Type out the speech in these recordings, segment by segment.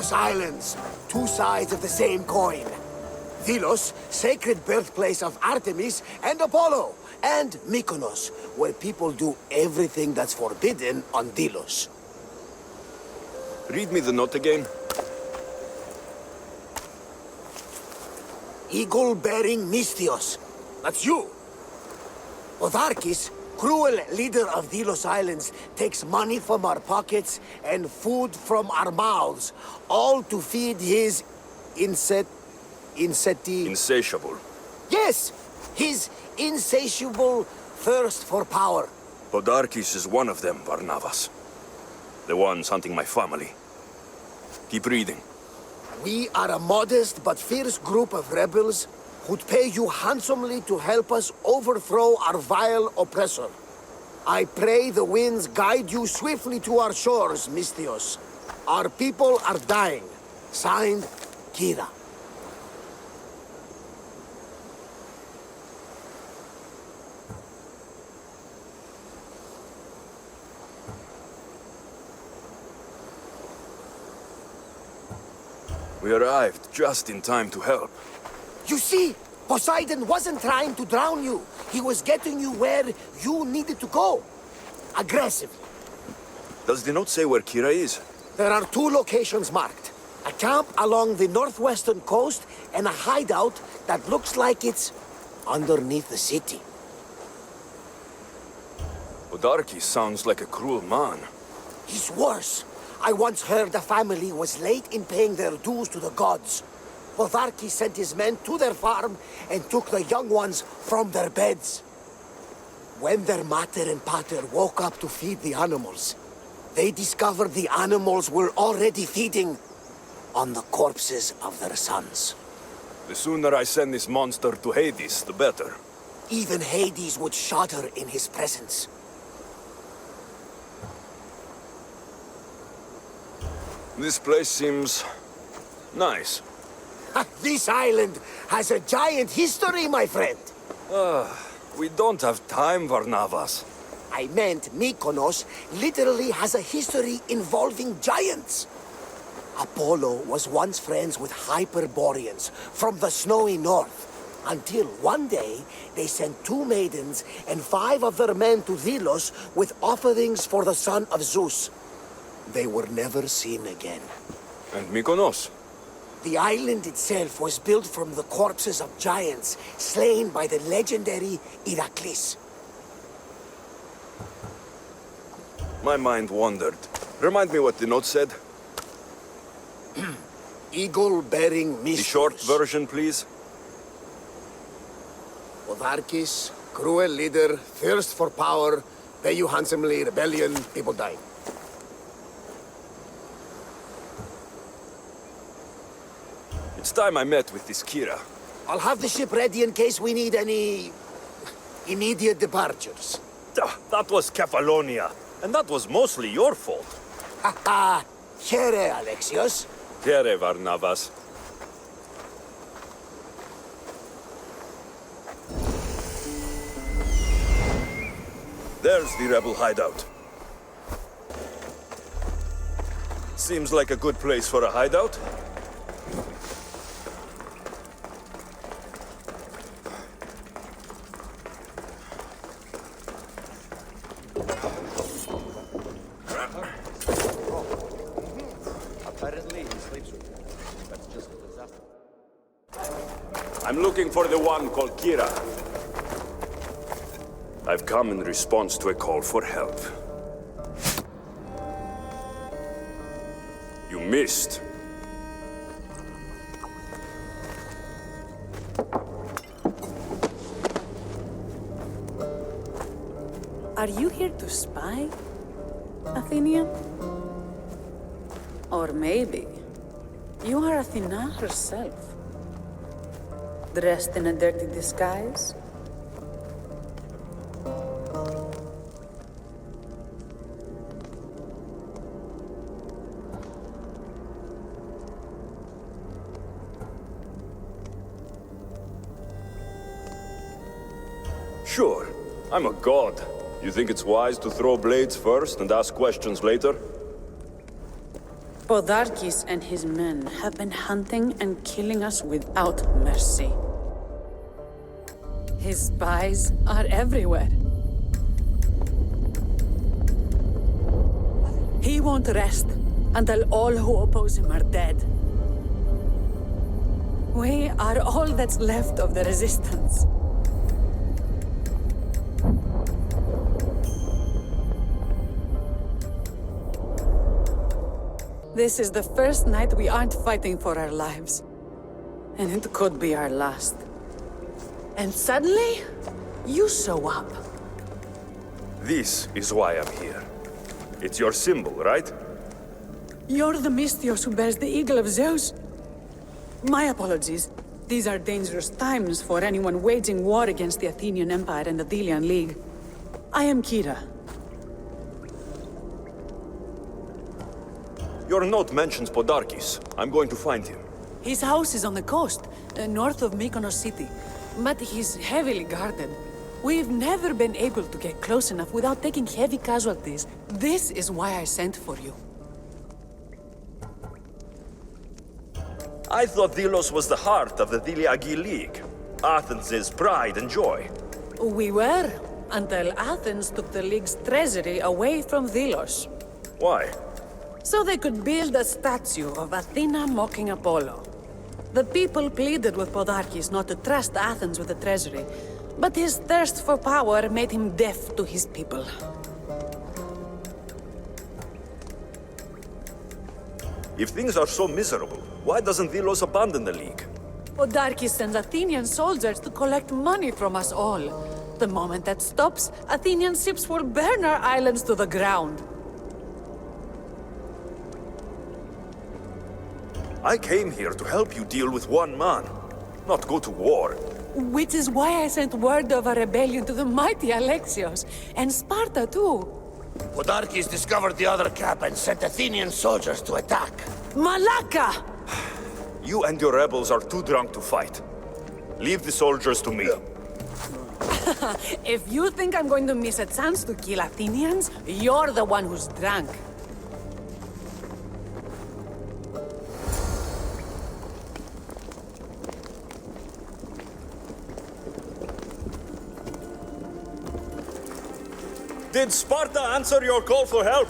Delos Islands, two sides of the same coin. Delos, sacred birthplace of Artemis and Apollo, and Mykonos, where people do everything that's forbidden on Delos. Read me the note again. Eagle-bearing Mystios. That's you. Otharkis, cruel leader of Delos Islands, takes money from our pockets and food from our mouths, all to feed his Insatiable. Yes, his insatiable thirst for power. Podarkis is one of them, Varnavas. The ones hunting my family. Keep reading. We are a modest but fierce group of rebels who'd pay you handsomely to help us overthrow our vile oppressor. I pray the winds guide you swiftly to our shores, Mystios. Our people are dying. Signed, Kira. We arrived just in time to help. You see, Poseidon wasn't trying to drown you. He was getting you where you needed to go. Aggressively. Does the note say where Kira is? There are two locations marked. A camp along the northwestern coast and a hideout that looks like it's underneath the city. Podarkis sounds like a cruel man. He's worse. I once heard the family was late in paying their dues to the gods. Otharkis sent his men to their farm and took the young ones from their beds. When their mater and pater woke up to feed the animals, they discovered the animals were already feeding on the corpses of their sons. The sooner I send this monster to Hades, the better. Even Hades would shudder in his presence. This place seems nice. This island has a giant history, my friend. We don't have time, Varnavas. I meant Mykonos literally has a history involving giants. Apollo was once friends with Hyperboreans from the snowy north, until one day they sent 2 maidens and 5 of their men to Delos with offerings for the son of Zeus. They were never seen again. And Mykonos? The island itself was built from the corpses of giants slain by the legendary Iraklis. My mind wandered. Remind me what the note said. Eagle-bearing Mystios. The short version, please. Otharkis, cruel leader, thirst for power, pay you handsomely, rebellion, people dying. It's time I met with this Kira. I'll have the ship ready in case we need any immediate departures. That was Kefalonia, and that was mostly your fault. Ha ha! Here, Alexios. Here, Varnavas. There's the rebel hideout. Seems like a good place for a hideout. I'm looking for the one called Kira. I've come in response to a call for help. You missed. Are you here to spy, Athenian? Or maybe you are Athena herself, dressed in a dirty disguise? Sure, I'm a god. You think it's wise to throw blades first and ask questions later? Podarkis and his men have been hunting and killing us without mercy. His spies are everywhere. He won't rest until all who oppose him are dead. We are all that's left of the resistance. This is the first night we aren't fighting for our lives. And it could be our last. And suddenly, you show up. This is why I'm here. It's your symbol, right? You're the Mystios who bears the eagle of Zeus. My apologies. These are dangerous times for anyone waging war against the Athenian Empire and the Delian League. I am Kira. Your note mentions Podarkis. I'm going to find him. His house is on the coast, north of Mykonos city. But he's heavily guarded. We've never been able to get close enough without taking heavy casualties. This is why I sent for you. I thought Delos was the heart of the Deliagi League. Athens' pride and joy. We were, until Athens took the League's treasury away from Delos. Why? So they could build a statue of Athena mocking Apollo. The people pleaded with Podarkis not to trust Athens with the treasury, but his thirst for power made him deaf to his people. If things are so miserable, why doesn't Delos abandon the League? Podarkis sends Athenian soldiers to collect money from us all. The moment that stops, Athenian ships will burn our islands to the ground. I came here to help you deal with one man, not go to war. Which is why I sent word of a rebellion to the mighty Alexios, and Sparta too. Podarkis discovered the other camp and sent Athenian soldiers to attack. Malaka! You and your rebels are too drunk to fight. Leave the soldiers to me. If you think I'm going to miss a chance to kill Athenians, you're the one who's drunk. Did Sparta answer your call for help?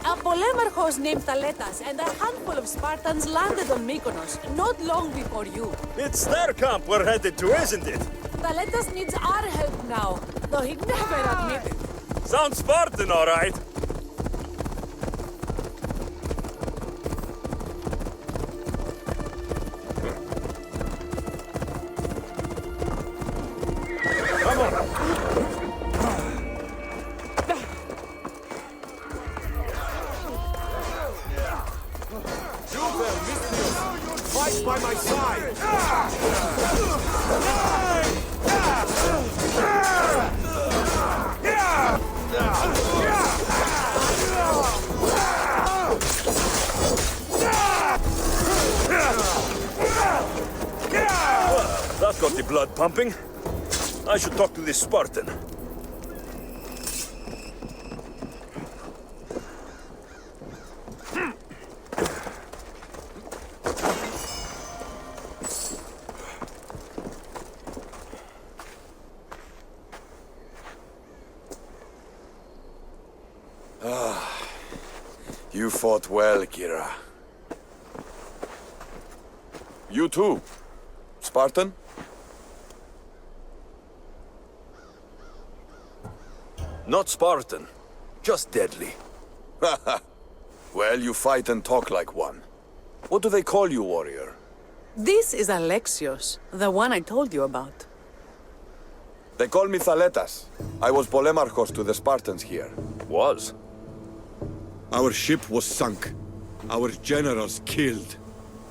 A polemarchos named Thaletas and a handful of Spartans landed on Mykonos, not long before you. It's their camp we're headed to, isn't it? Thaletas needs our help now, though he'd never admit it. Sounds Spartan, all right. Fight by my side! That got the blood pumping. I should talk to this Spartan. You fought well, Kira. You too, Spartan? Not Spartan, just deadly. Well, you fight and talk like one. What do they call you, warrior? This is Alexios, the one I told you about. They call me Thaletas. I was polemarchos to the Spartans here. Was? Our ship was sunk. Our generals killed.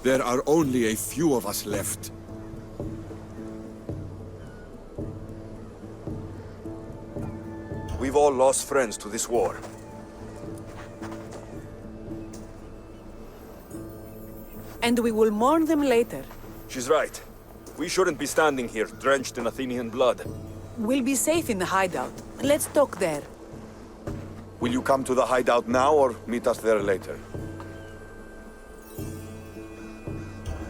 There are only a few of us left. We've all lost friends to this war. And we will mourn them later. She's right. We shouldn't be standing here drenched in Athenian blood. We'll be safe in the hideout. Let's talk there. Will you come to the hideout now or meet us there later?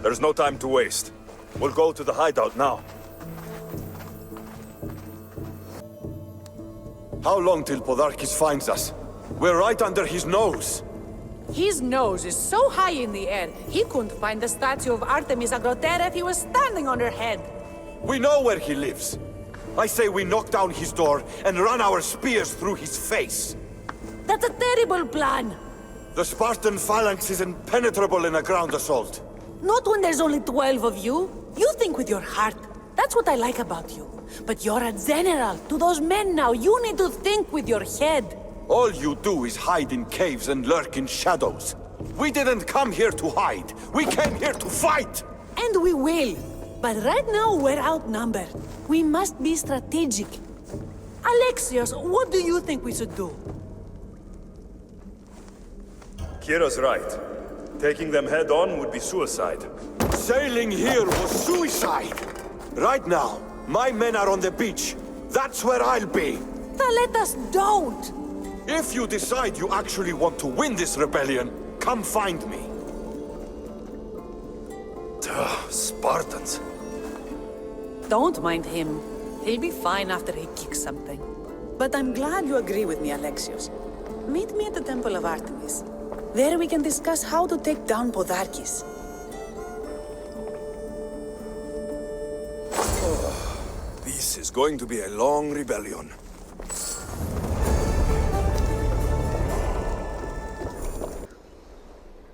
There's no time to waste. We'll go to the hideout now. How long till Podarkis finds us? We're right under his nose. His nose is so high in the air, he couldn't find the statue of Artemis Agrotera if he was standing on her head. We know where he lives. I say we knock down his door and run our spears through his face. That's a terrible plan. The Spartan phalanx is impenetrable in a ground assault. Not when there's only 12 of you. You think with your heart. That's what I like about you. But you're a general. To those men now, you need to think with your head. All you do is hide in caves and lurk in shadows. We didn't come here to hide. We came here to fight! And we will. But right now, we're outnumbered. We must be strategic. Alexios, what do you think we should do? Kira's right. Taking them head on would be suicide. Sailing here was suicide! Right now, my men are on the beach. That's where I'll be. Thaletas, don't! If you decide you actually want to win this rebellion, come find me. Spartans. Don't mind him. He'll be fine after he kicks something. But I'm glad you agree with me, Alexios. Meet me at the Temple of Artemis. There we can discuss how to take down Podarkis. This is going to be a long rebellion.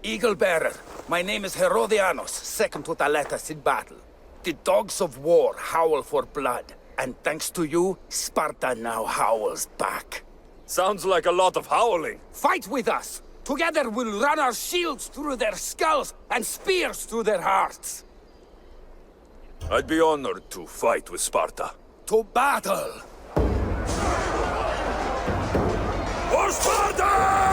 Eagle Bearer, my name is Herodianos, second to Thaletas in battle. The dogs of war howl for blood, and thanks to you, Sparta now howls back. Sounds like a lot of howling. Fight with us! Together we'll run our shields through their skulls and spears through their hearts. I'd be honored to fight with Sparta. To battle! For Sparta!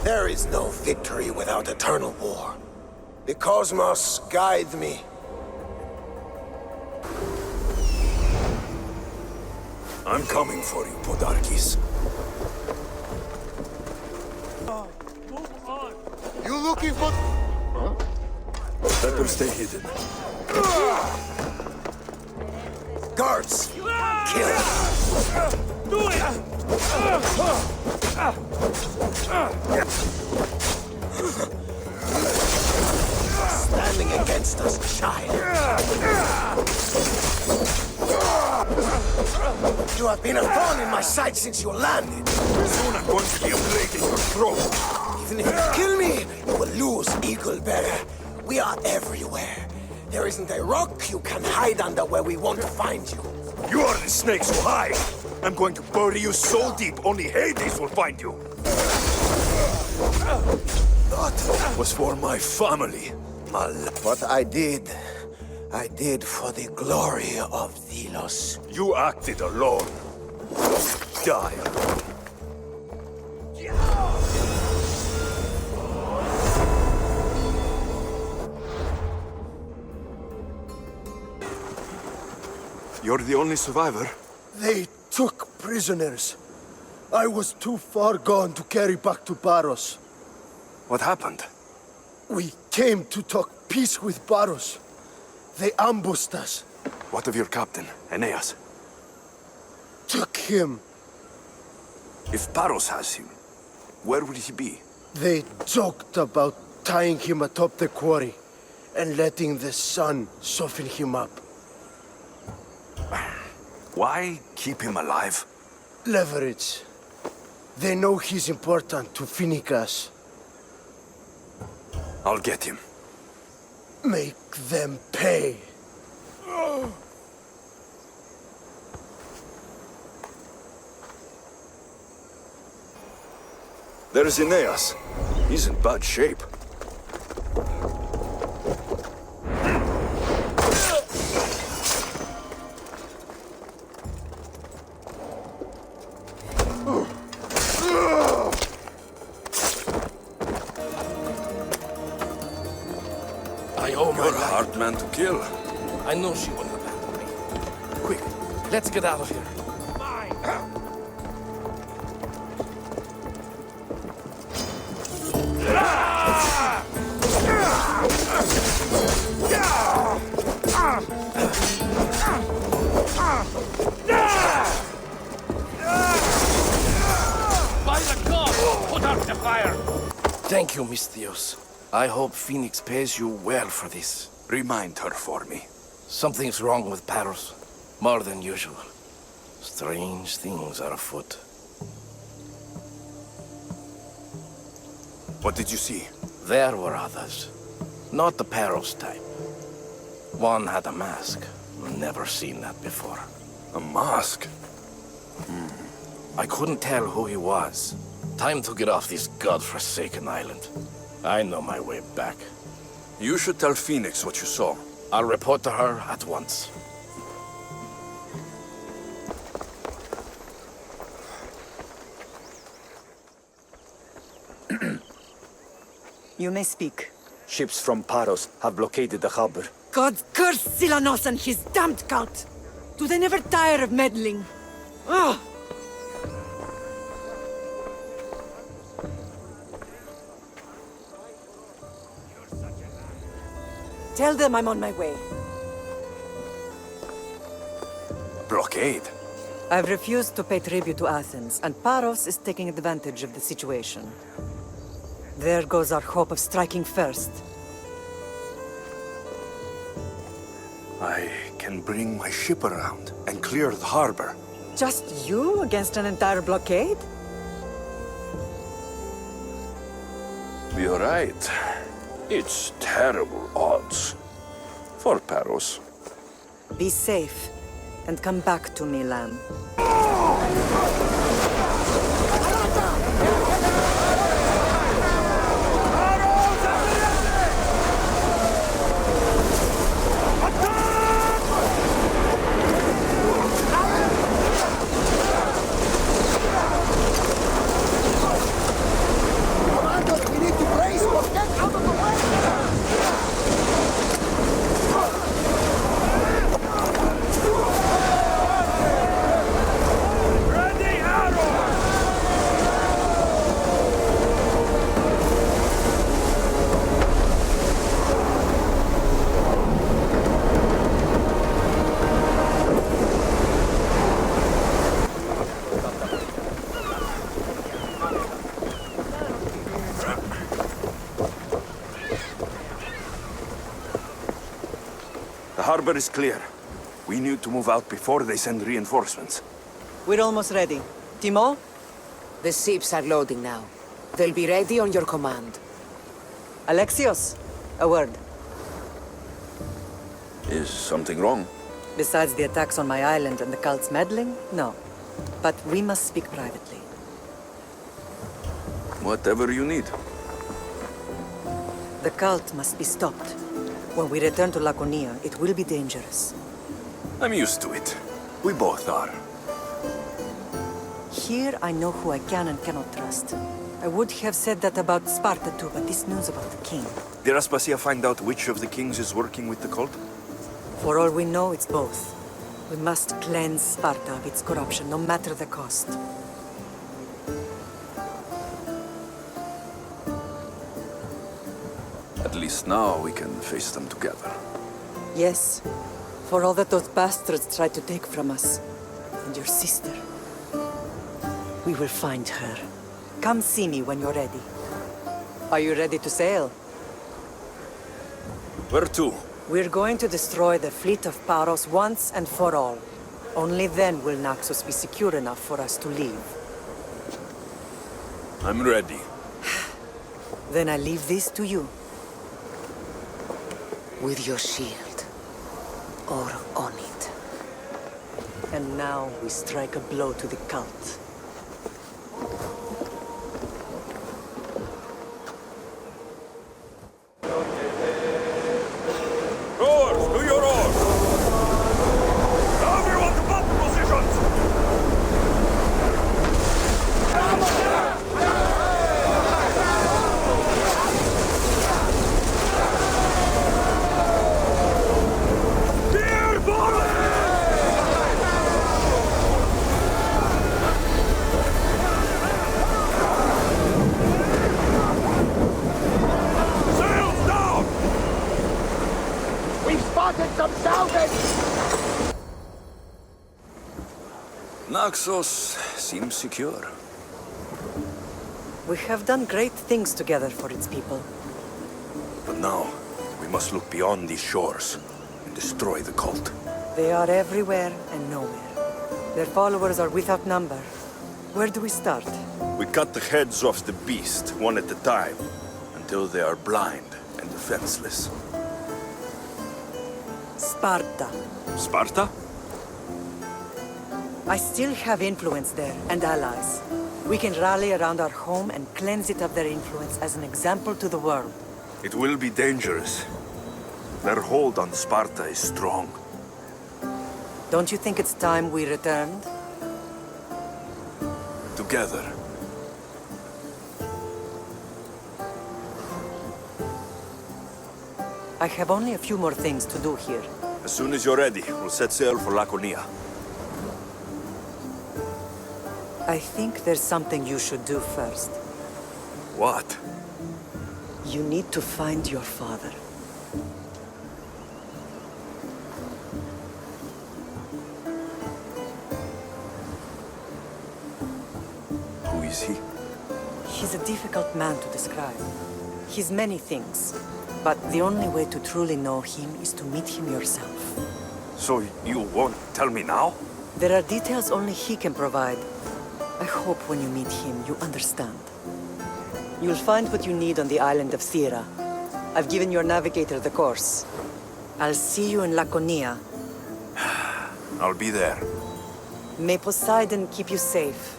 There is no victory without eternal war. The cosmos guide me. I'm coming for you, Podarkis. You looking for... Better stay hidden. Guards! Kill! Do it! Standing against us, child. You have been a thorn in my side since you landed. Soon I'm going to be a blade in your throat. Even if you kill me, you will lose, Eagle Bearer. We are everywhere. There isn't a rock you can hide under where we won't find you. You are the snakes who hide. I'm going to bury you so deep, only Hades will find you. That was for my family. What I did for the glory of Delos. You acted alone. Die alone. You're the only survivor? They took prisoners. I was too far gone to carry back to Paros. What happened? We came to talk peace with Paros. They ambushed us. What of your captain, Aeneas? Took him. If Paros has him, where will he be? They joked about tying him atop the quarry and letting the sun soften him up. Why keep him alive? Leverage. They know he's important to Finicus. I'll get him. Make them pay. There's Aeneas. He's in bad shape. I owe my You're a life. hard man to kill. I knew she wouldn't abandon me. Quick, let's get out of here. By the gods, put out the fire! Thank you, Misthios. I hope Phoenix pays you well for this. Remind her for me. Something's wrong with Paros. More than usual. Strange things are afoot. What did you see? There were others. Not the Paros type. One had a mask. Never seen that before. A mask? I couldn't tell who he was. Time to get off this godforsaken island. I know my way back. You should tell Phoenix what you saw. I'll report to her at once. You may speak. Ships from Paros have blockaded the harbor. God curse Silanos and his damned cult! Do they never tire of meddling? Ah! Tell them I'm on my way. Blockade? I've refused to pay tribute to Athens, and Paros is taking advantage of the situation. There goes our hope of striking first. I can bring my ship around and clear the harbor. Just you against an entire blockade? You're right. It's terrible odds. For Paros. Be safe, and come back to me, lamb. Commander, we need to brace or get out of the way! The harbor is clear. We need to move out before they send reinforcements. We're almost ready. Timo? The ships are loading now. They'll be ready on your command. Alexios, a word. Is something wrong? Besides the attacks on my island and the cult's meddling, no. But we must speak privately. Whatever you need. The cult must be stopped. When we return to Laconia, it will be dangerous. I'm used to it. We both are. Here I know who I can and cannot trust. I would have said that about Sparta too, but this news about the king. Did Aspasia find out which of the kings is working with the cult? For all we know, it's both. We must cleanse Sparta of its corruption, no matter the cost. At least now we can face them together. Yes, for all that those bastards tried to take from us. And your sister. We will find her. Come see me when you're ready. Are you ready to sail? Where to? We're going to destroy the fleet of Paros once and for all. Only then will Naxos be secure enough for us to leave. I'm ready. Then I leave this to you. With your shield. Or on it. And now we strike a blow to the cult. Rowers, to your oars! Everyone to battle positions! Steer forward! Sails down! We've spotted some salvage! Naxos seems secure. We have done great things together for its people. But now, we must look beyond these shores and destroy the cult. They are everywhere and nowhere. Their followers are without number. Where do we start? We cut the heads off the beast, one at a time, until they are blind and defenseless. Sparta. Sparta? I still have influence there, and allies. We can rally around our home and cleanse it of their influence as an example to the world. It will be dangerous. Their hold on Sparta is strong. Don't you think it's time we returned? Together. I have only a few more things to do here. As soon as you're ready, we'll set sail for Laconia. I think there's something you should do first. What? You need to find your father. Who is he? He's a difficult man to describe. He's many things, but the only way to truly know him is to meet him yourself. So you won't tell me now? There are details only he can provide. I hope when you meet him, you understand. You'll find what you need on the island of Thera. I've given your navigator the course. I'll see you in Laconia. I'll be there. May Poseidon keep you safe.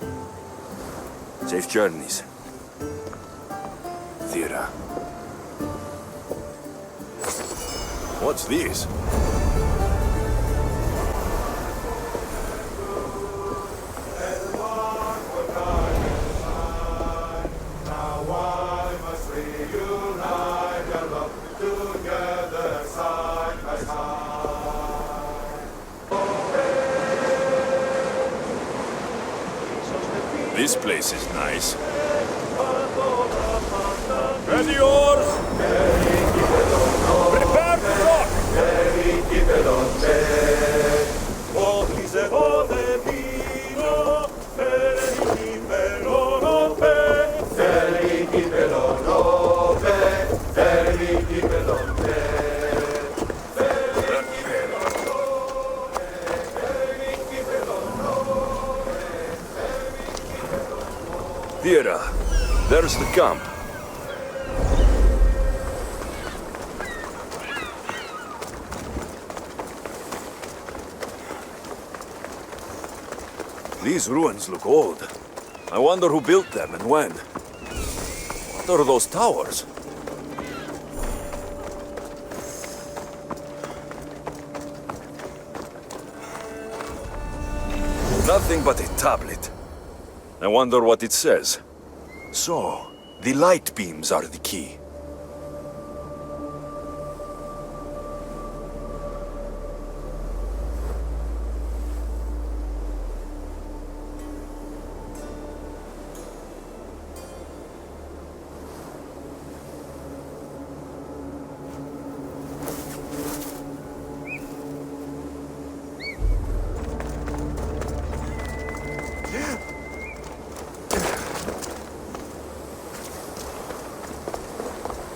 Safe journeys. Thera. What's this? This place is nice. Ready yours! Prepare to rock! Thera, there's the camp. These ruins look old. I wonder who built them and when. What are those towers? Nothing but a tablet. I wonder what it says. So, the light beams are the key.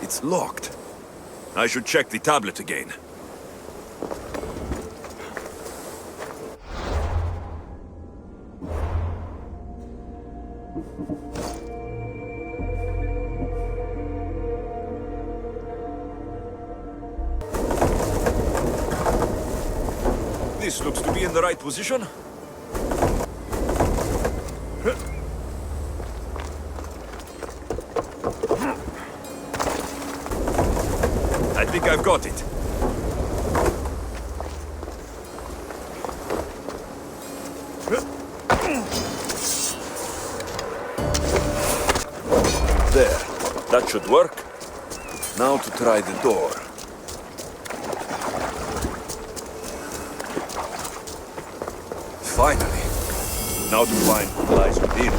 It's locked. I should check the tablet again. This looks to be in the right position. I think I've got it. There. That should work. Now to try the door. Finally. Now to find what lies within.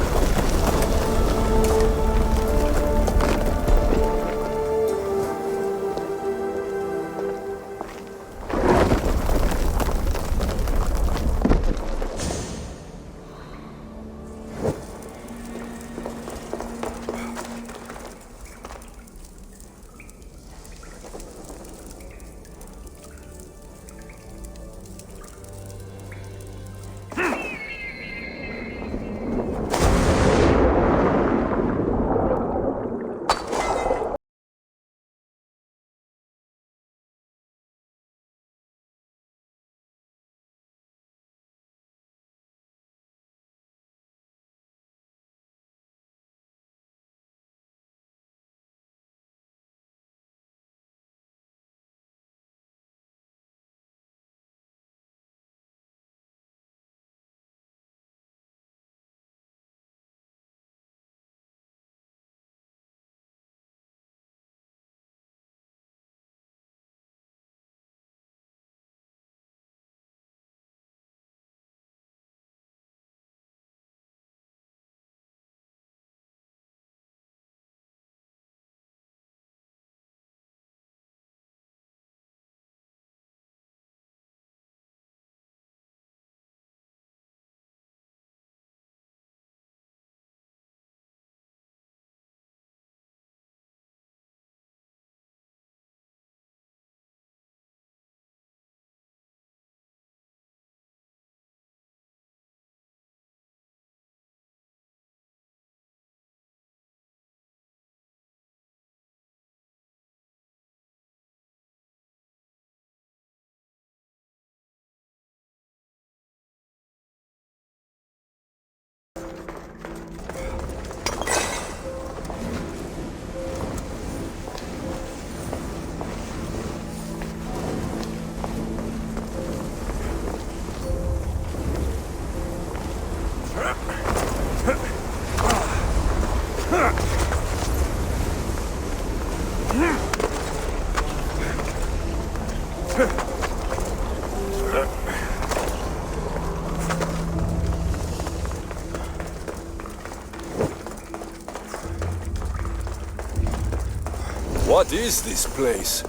What is this place?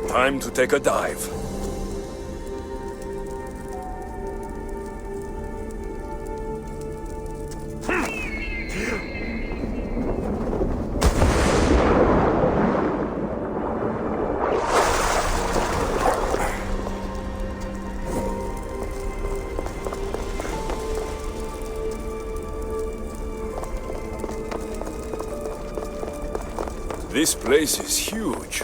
Time to take a dive. This place is huge.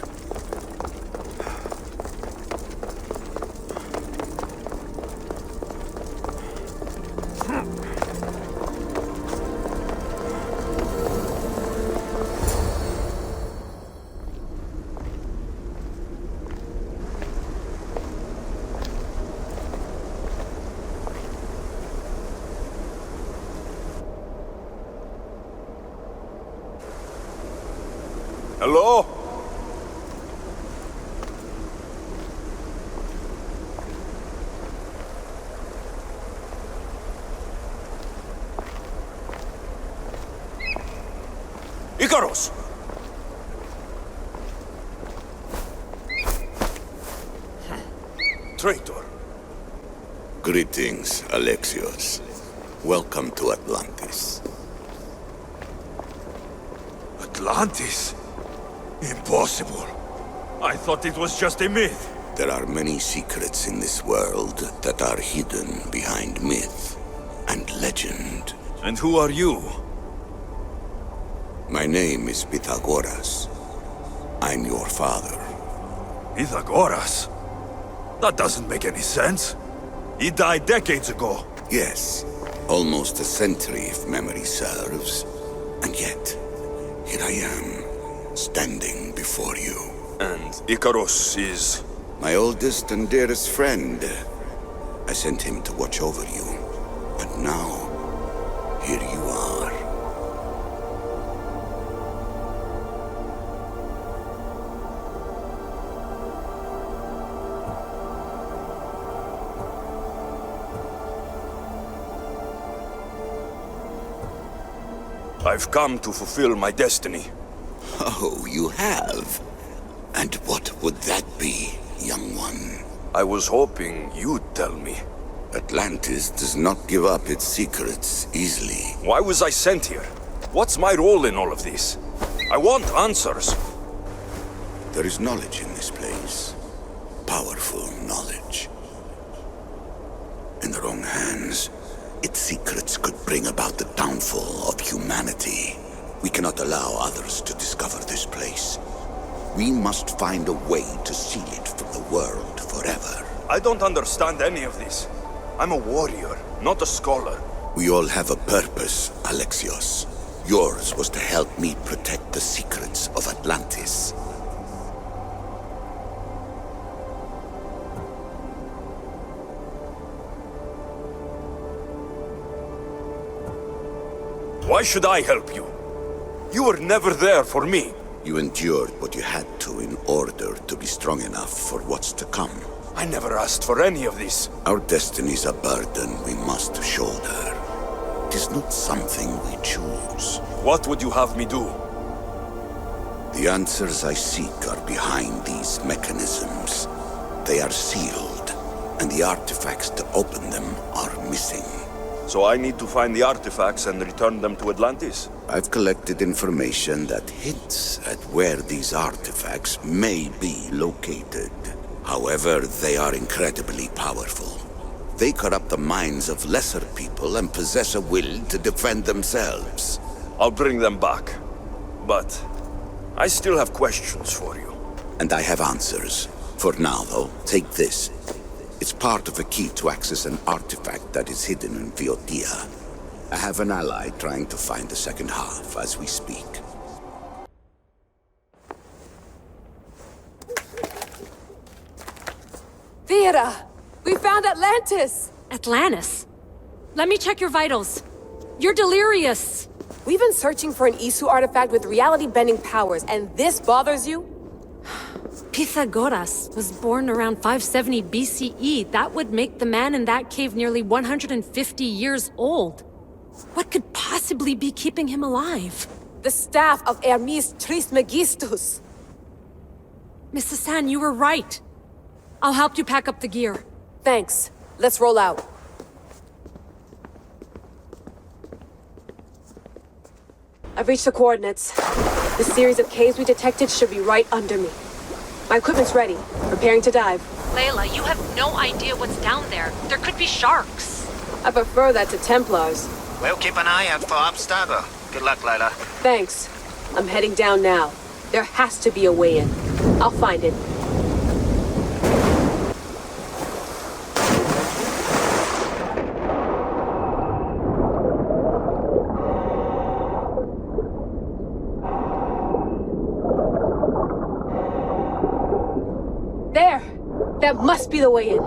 Hello? Icarus! Traitor. Greetings, Alexios. Welcome to Atlantis. Atlantis? Impossible. I thought it was just a myth. There are many secrets in this world that are hidden behind myth and legend. And who are you? My name is Pythagoras. I'm your father. Pythagoras? That doesn't make any sense. He died decades ago. Yes, almost a century if memory serves. And yet, here I am, standing before you. And Icarus is... my oldest and dearest friend. I sent him to watch over you. And now, here you are. I've come to fulfill my destiny. Oh, you have? And what would that be, young one? I was hoping you'd tell me. Atlantis does not give up its secrets easily. Why was I sent here? What's my role in all of this? I want answers. There is knowledge in this place. Powerful knowledge. In the wrong hands, its secrets could bring about the downfall of humanity. We cannot allow others to discover this place. We must find a way to seal it from the world forever. I don't understand any of this. I'm a warrior, not a scholar. We all have a purpose, Alexios. Yours was to help me protect the secrets of Atlantis. Why should I help you? You were never there for me. You endured what you had to in order to be strong enough for what's to come. I never asked for any of this. Our destiny's a burden we must shoulder. It is not something we choose. What would you have me do? The answers I seek are behind these mechanisms. They are sealed, and the artifacts to open them are missing. So I need to find the artifacts and return them to Atlantis? I've collected information that hints at where these artifacts may be located. However, they are incredibly powerful. They corrupt the minds of lesser people and possess a will to defend themselves. I'll bring them back. But I still have questions for you. And I have answers. For now, though, take this. It's part of a key to access an artifact that is hidden in Viotia. I have an ally trying to find the second half as we speak. Theodore! We found Atlantis! Atlantis? Let me check your vitals. You're delirious. We've been searching for an Isu artifact with reality-bending powers, and this bothers you? Pythagoras was born around 570 BCE. That would make the man in that cave nearly 150 years old. What could possibly be keeping him alive? The staff of Hermes Trismegistus. Mrs. San, you were right. I'll help you pack up the gear. Thanks. Let's roll out. I've reached the coordinates. The series of caves we detected should be right under me. My equipment's ready. Preparing to dive. Layla, you have no idea what's down there. There could be sharks. I prefer that to Templars. We'll keep an eye out for Abstergo. Good luck, Layla. Thanks. I'm heading down now. There has to be a way in. I'll find it. There! That must be the way in.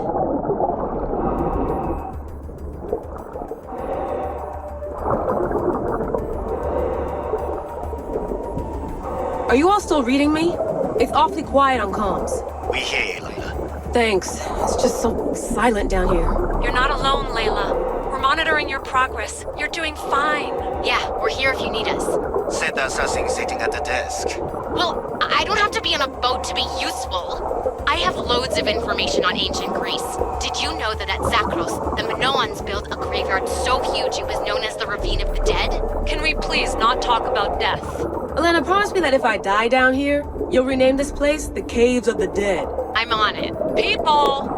Are you all still reading me? It's awfully quiet on comms. We hear you, Layla. Thanks. It's just so silent down here. You're not alone, Layla. We're monitoring your progress. You're doing fine. Yeah, we're here if you need us. Said there's nothing sitting at the desk. Well, I don't have to be on a boat to be useful. I have loads of information on ancient Greece. Did you know that at Zakros, the Minoans built a graveyard so huge it was known as the Ravine of the Dead? Can we please not talk about death? Elena, promise me that if I die down here, you'll rename this place the Caves of the Dead. I'm on it. People!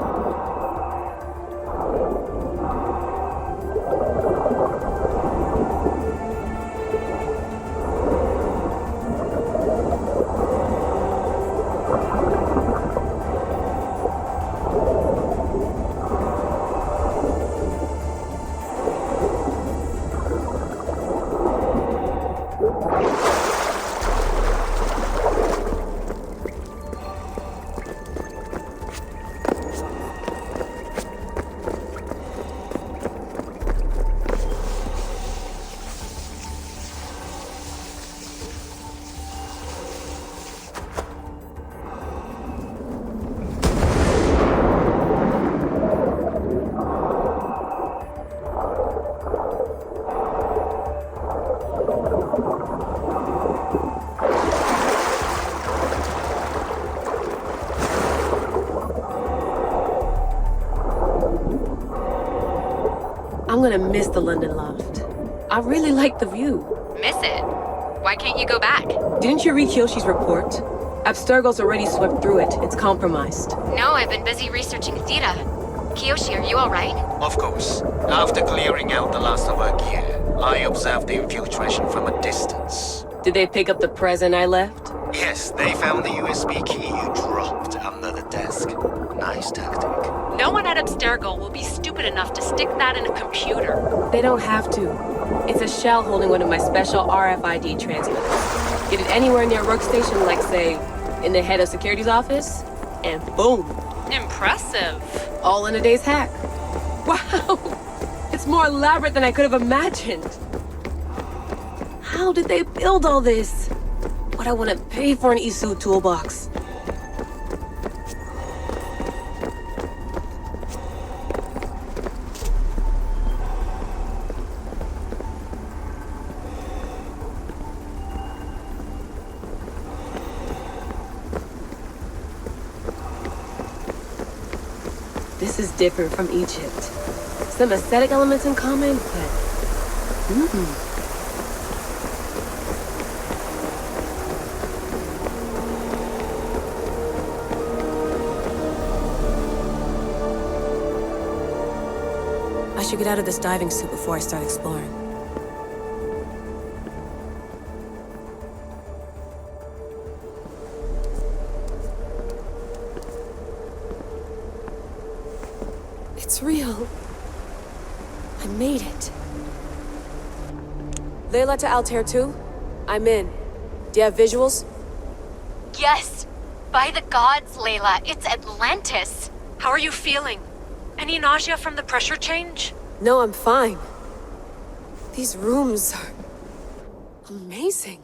I'm gonna miss the London loft. I really like the view. Miss it? Why can't you go back? Didn't you read Kyoshi's report? Abstergo's already swept through it. It's compromised. No, I've been busy researching Theta. Kiyoshi, are you alright? Of course. After clearing out the last of our gear, I observed the infiltration from a distance. Did they pick up the present I left? Yes, they found the USB key you dropped under the desk. Nice tactic. No one at Abstergo will be stupid enough to stick that in a computer. They don't have to. It's a shell holding one of my special RFID transmitters. Get it anywhere near a workstation, like, say, in the head of security's office, and boom. Impressive. All in a day's hack. Wow! It's more elaborate than I could have imagined. How did they build all this? What I want to pay for an Isu toolbox. This is different from Egypt. Some aesthetic elements in common, but... I should get out of this diving suit before I start exploring. It's real. I made it. Layla to Altair 2? I'm in. Do you have visuals? Yes! By the gods, Layla, it's Atlantis! How are you feeling? Any nausea from the pressure change? No, I'm fine. These rooms are... amazing.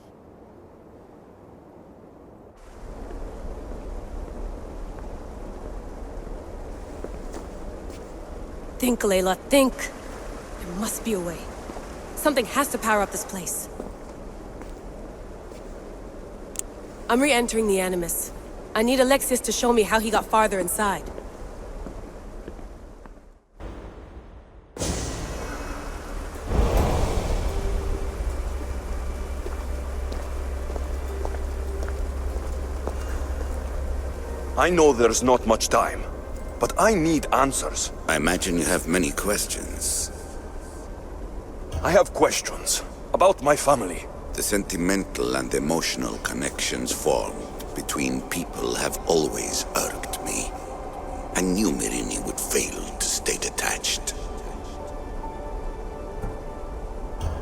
Think, Layla, think. There must be a way. Something has to power up this place. I'm re-entering the Animus. I need Alexius to show me how he got farther inside. I know there's not much time, but I need answers. I imagine you have many questions. I have questions about my family. The sentimental and emotional connections formed between people have always irked me. I knew Myrini would fail to stay detached.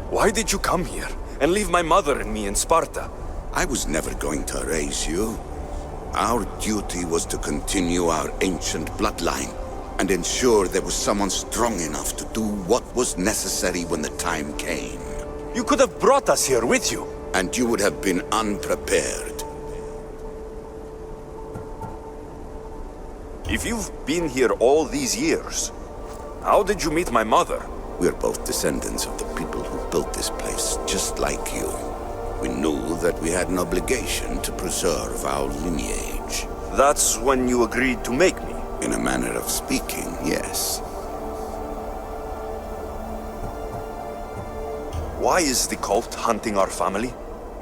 Why did you come here and leave my mother and me in Sparta? I was never going to erase you. Our duty was to continue our ancient bloodline and ensure there was someone strong enough to do what was necessary when the time came. You could have brought us here with you. And you would have been unprepared. If you've been here all these years, how did you meet my mother? We're both descendants of the people who built this place, just like you. We knew that we had an obligation to preserve our lineage. That's when you agreed to make me? In a manner of speaking, yes. Why is the cult hunting our family?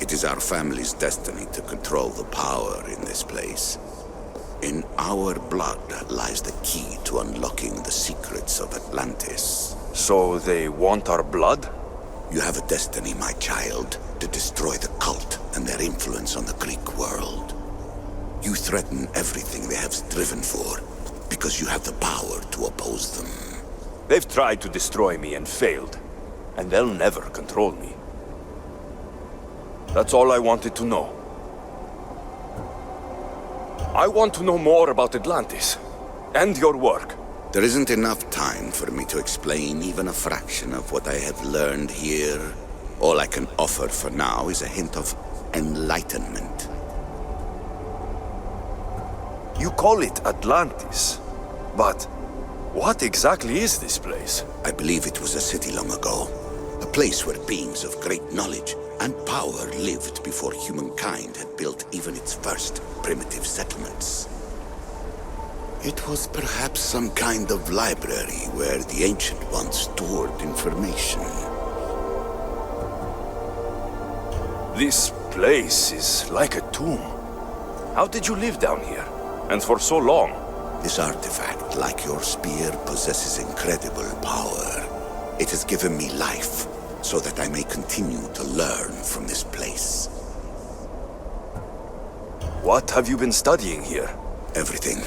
It is our family's destiny to control the power in this place. In our blood lies the key to unlocking the secrets of Atlantis. So they want our blood? You have a destiny, my child, to destroy the cult and their influence on the Greek world. You threaten everything they have striven for, because you have the power to oppose them. They've tried to destroy me and failed, and they'll never control me. That's all I wanted to know. I want to know more about Atlantis, and your work. There isn't enough time for me to explain even a fraction of what I have learned here. All I can offer for now is a hint of enlightenment. You call it Atlantis, but what exactly is this place? I believe it was a city long ago. A place where beings of great knowledge and power lived before humankind had built even its first primitive settlements. It was perhaps some kind of library where the Ancient Ones stored information. This place is like a tomb. How did you live down here? And for so long? This artifact, like your spear, possesses incredible power. It has given me life, so that I may continue to learn from this place. What have you been studying here? Everything.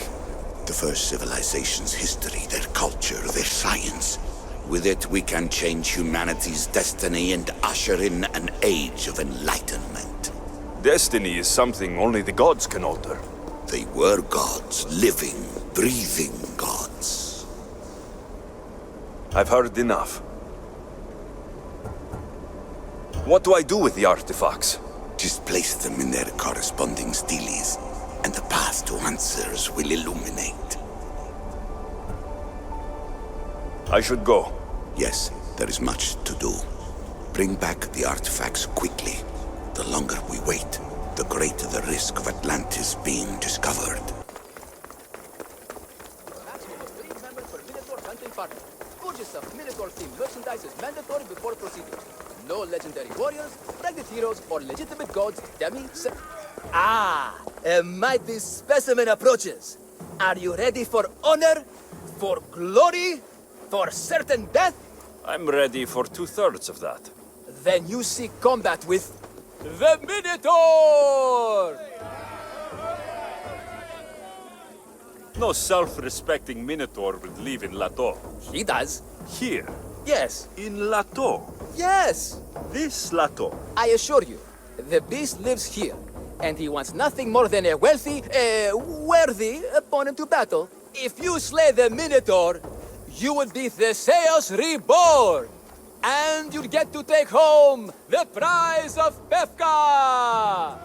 The first civilization's history, their culture, their science. With it, we can change humanity's destiny and usher in an age of enlightenment. Destiny is something only the gods can alter. They were gods, living, breathing gods. I've heard enough. What do I do with the artifacts? Just place them in their corresponding steles, and the path to answers will illuminate. I should go. Yes, there is much to do. Bring back the artifacts quickly. The longer we wait, the greater the risk of Atlantis being discovered. Purchase of Minotaur-themed merchandise is mandatory before proceeding. No legendary warriors, pregnant heroes, or legitimate gods, a mighty specimen approaches. Are you ready for honor? For glory? For certain death? I'm ready for 2/3 of that. Then you seek combat with the Minotaur! No self-respecting Minotaur would live in Lato. He does. Here? Yes. In Lato? Yes! This Lato? I assure you, the beast lives here, and he wants nothing more than a wealthy, worthy opponent to battle. If you slay the Minotaur, you will be Theseus reborn! And you'll get to take home the prize of Pefka!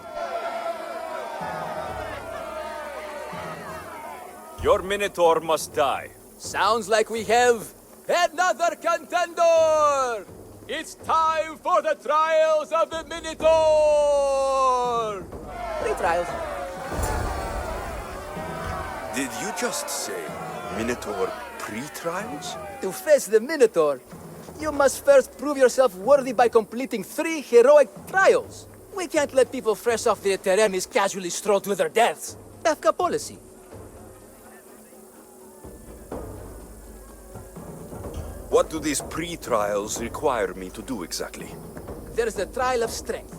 Your Minotaur must die. Sounds like we have another contender! It's time for the trials of the Minotaur! 3 trials. Did you just say Minotaur pre-trials? To face the Minotaur, you must first prove yourself worthy by completing 3 heroic trials. We can't let people fresh off the Teremis casually stroll to their deaths. Pefka policy. What do these pre-trials require me to do exactly? There's the trial of strength,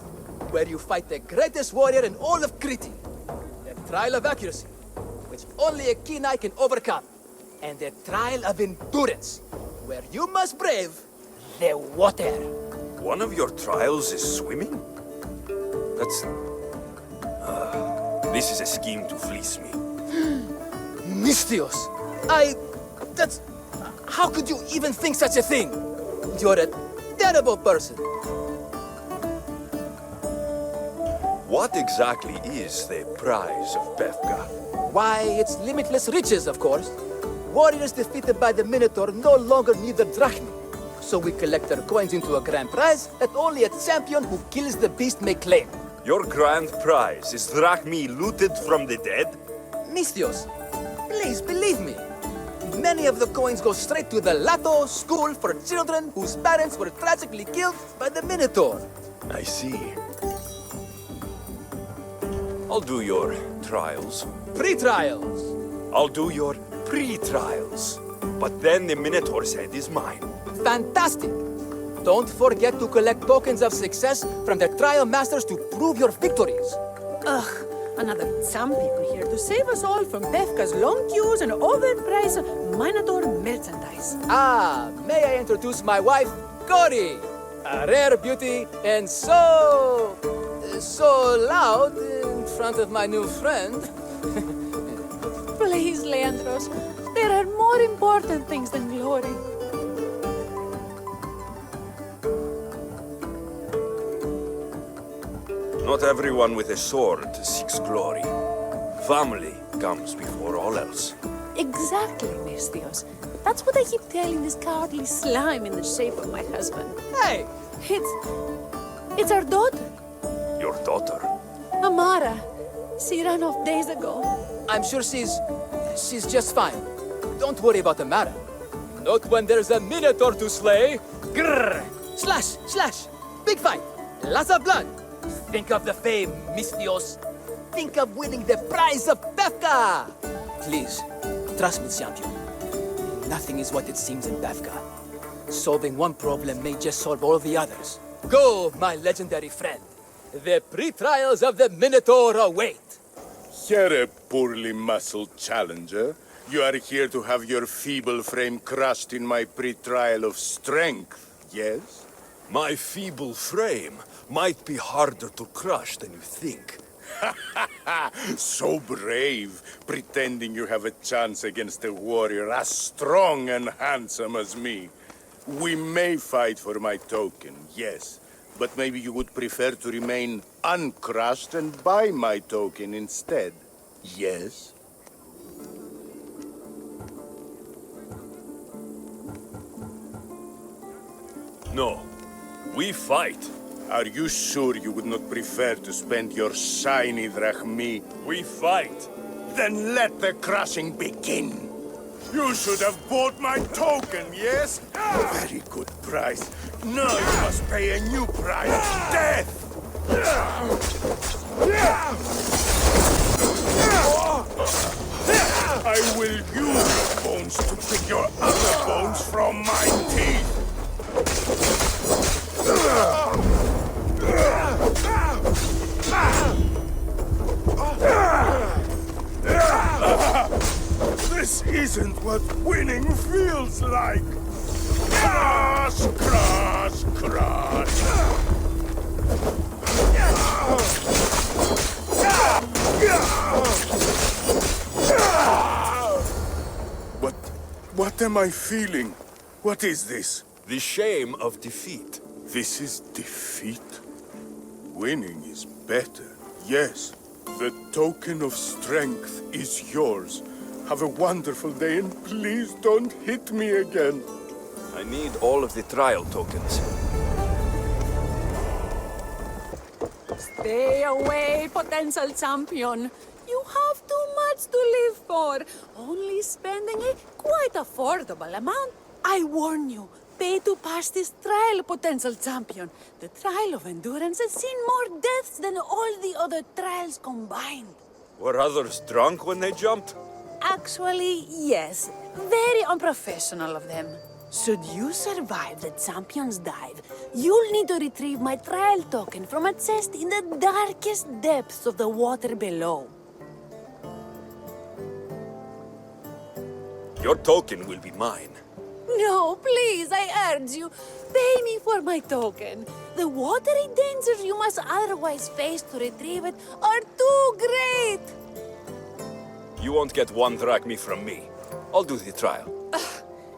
where you fight the greatest warrior in all of Crete. The trial of accuracy, which only a keen eye can overcome. And the trial of endurance, where you must brave the water. One of your trials is swimming? That's... this is a scheme to fleece me. Mystios! That's... How could you even think such a thing? You're a terrible person. What exactly is the prize of Pefka? Why, it's limitless riches, of course. Warriors defeated by the Minotaur no longer need their drachma. So we collect their coins into a grand prize that only a champion who kills the beast may claim. Your grand prize is drachmi looted from the dead? Mystios, please believe me. Many of the coins go straight to the Lato School for children whose parents were tragically killed by the Minotaur. I see. I'll do your trials. Pre-trials. I'll do your pre-trials. But then the Minotaur's head is mine. Fantastic! Don't forget to collect tokens of success from the trial masters to prove your victories. Ugh, another champion here to save us all from Befka's long queues and overpriced Minotaur merchandise. Ah, may I introduce my wife, Cory? A rare beauty and so loud in front of my new friend. Please, Leandros, there are more important things than glory. Not everyone with a sword seeks glory. Family comes before all else. Exactly, Misthios. That's what I keep telling this cowardly slime in the shape of my husband. Hey! It's our daughter. Your daughter? Amara. She ran off days ago. I'm sure she's just fine. Don't worry about Amara. Not when there's a Minotaur to slay. Grrr! Slash! Slash! Big fight! Lots of blood! Think of the fame, Misthios. Think of winning the prize of Befka! Please, trust me, champion. Nothing is what it seems in Befka. Solving one problem may just solve all the others. Go, my legendary friend. The pre-trials of the Minotaur await. Here, a poorly muscled challenger. You are here to have your feeble frame crushed in my pre-trial of strength, yes? My feeble frame might be harder to crush than you think. So brave, pretending you have a chance against a warrior as strong and handsome as me. We may fight for my token, yes, but maybe you would prefer to remain uncrushed and buy my token instead, yes? No, we fight. Are you sure you would not prefer to spend your shiny drachmi? We fight. Then let the crushing begin. You should have bought my token, yes? Very good price. Now you must pay a new price. Death! I will use your bones to pick your other bones from my teeth. This isn't what winning feels like. Crush, crush, crush. What am I feeling? What is this? The shame of defeat. This is defeat? Winning is better, yes. The token of strength is yours. Have a wonderful day and please don't hit me again. I need all of the trial tokens. Stay away, potential champion. You have too much to live for. Only spending a quite affordable amount. I warn you, pay to pass this trial, potential champion. The trial of endurance has seen more deaths than all the other trials combined. Were others drunk when they jumped? Actually, yes. Very unprofessional of them. Should you survive the champion's dive, you'll need to retrieve my trial token from a chest in the darkest depths of the water below. Your token will be mine. No, please, I urge you. Pay me for my token. The watery dangers you must otherwise face to retrieve it are too great. You won't get one drachmi from me. I'll do the trial.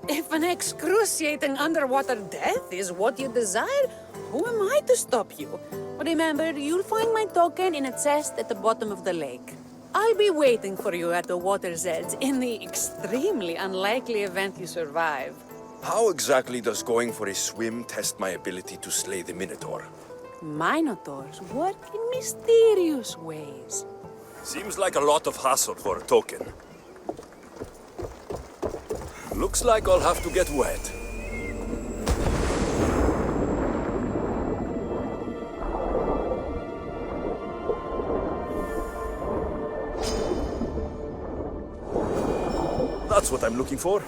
If an excruciating underwater death is what you desire, who am I to stop you? Remember, you'll find my token in a chest at the bottom of the lake. I'll be waiting for you at the water's edge in the extremely unlikely event you survive. How exactly does going for a swim test my ability to slay the Minotaur? Minotaurs work in mysterious ways. Seems like a lot of hassle for a token. Looks like I'll have to get wet. That's what I'm looking for.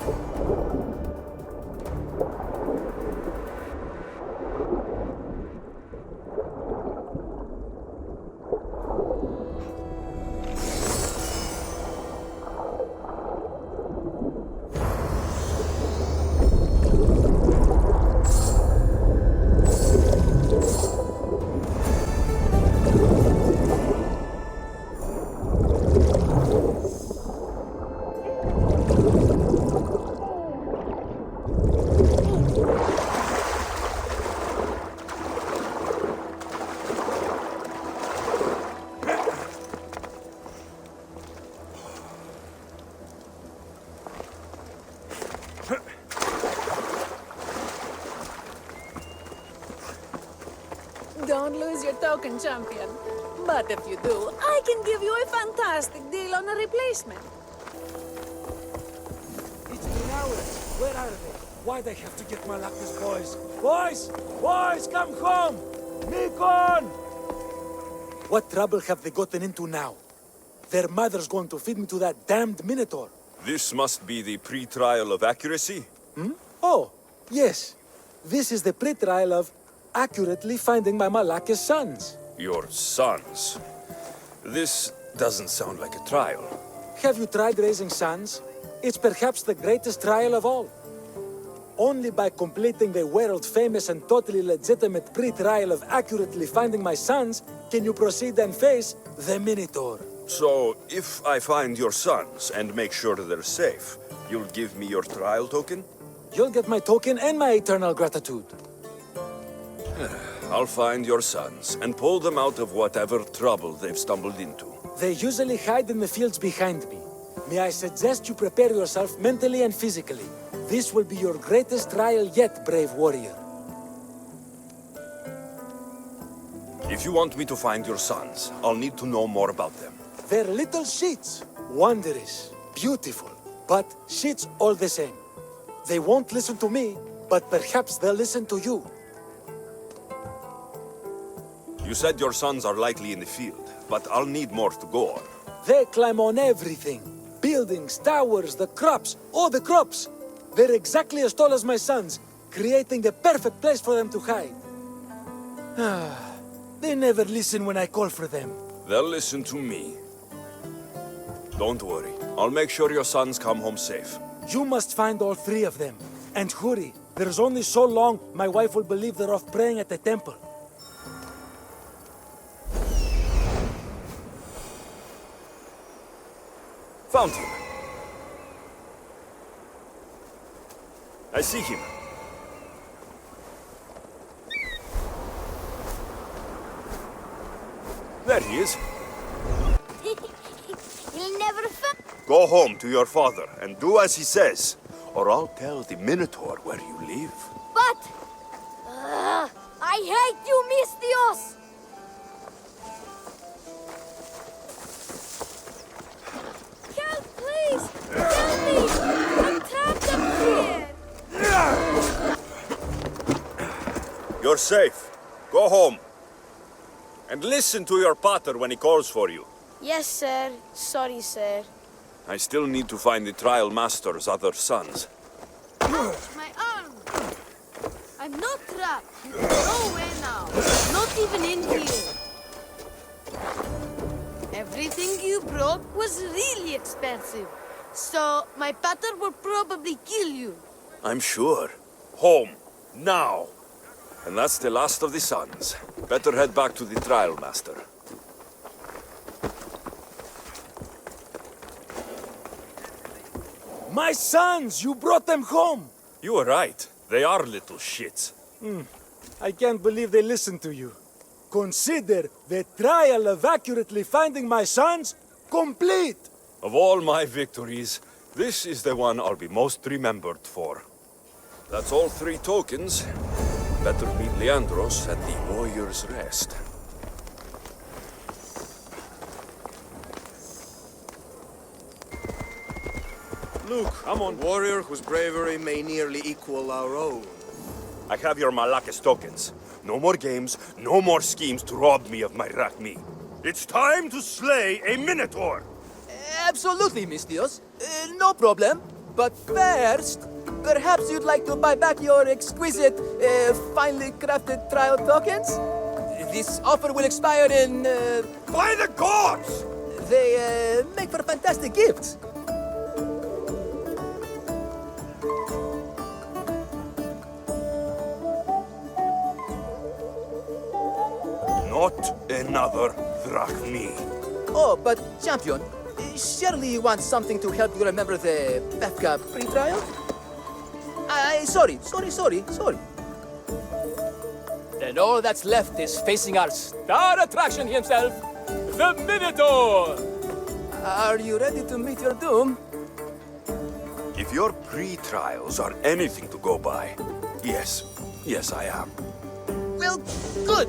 Don't lose your token, champion. But if you do, I can give you a fantastic deal on a replacement. It's been hours. Where are they? Why'd I have to get my luckiest boys? Boys! Boys, come home! Nikon! What trouble have they gotten into now? Their mother's going to feed me to that damned Minotaur. This must be the pre-trial of accuracy? Hmm? Oh, yes. This is the pre-trial of accurately finding my Malakis sons. Your sons? This doesn't sound like a trial. Have you tried raising sons? It's perhaps the greatest trial of all. Only by completing the world-famous and totally legitimate pre-trial of accurately finding my sons can you proceed and face the Minotaur. So, if I find your sons and make sure they're safe, you'll give me your trial token? You'll get my token and my eternal gratitude. I'll find your sons and pull them out of whatever trouble they've stumbled into. They usually hide in the fields behind me. May I suggest you prepare yourself mentally and physically. This will be your greatest trial yet, brave warrior. If you want me to find your sons, I'll need to know more about them. They're little shits. Wondrous, beautiful, but shits all the same. They won't listen to me, but perhaps they'll listen to you. You said your sons are likely in the field, but I'll need more to go on. They climb on everything. Buildings, towers, the crops, all the crops. They're exactly as tall as my sons, creating the perfect place for them to hide. They never listen when I call for them. They'll listen to me. Don't worry. I'll make sure your sons come home safe. You must find all three of them. And hurry. There's only so long my wife will believe they're off praying at the temple. Found him. I see him. There he is. You'll never find. Go home to your father and do as he says, or I'll tell the Minotaur where you live. But I hate you, Mistios. Help, please! Help me! I'm trapped up here. You're safe. Go home. And listen to your pater when he calls for you. Yes, sir. Sorry, sir. I still need to find the trial master's other sons. Ouch, my arm! I'm not trapped. Nowhere now. Not even in here. Everything you broke was really expensive. So, my pater will probably kill you. I'm sure. Home. Now. And that's the last of the sons. Better head back to the trial master. My sons! You brought them home! You were right. They are little shits. I can't believe they listened to you. Consider the trial of accurately finding my sons complete! Of all my victories, this is the one I'll be most remembered for. That's all 3 tokens. Better meet Leandros at the Warrior's Rest. Look, come on. A warrior whose bravery may nearly equal our own. I have your Malakis tokens. No more games, no more schemes to rob me of my Rakmi. It's time to slay a Minotaur! Absolutely, Mistios. No problem. But first, perhaps you'd like to buy back your exquisite, finely crafted trial tokens? This offer will expire in... By the gods! They make for fantastic gifts. Not another drachmi. Oh, but champion, surely you want something to help you remember the Befka pre-trial? Sorry. Then all that's left is facing our star attraction himself, the Minotaur! Are you ready to meet your doom? If your pre-trials are anything to go by, yes, I am. Well, good.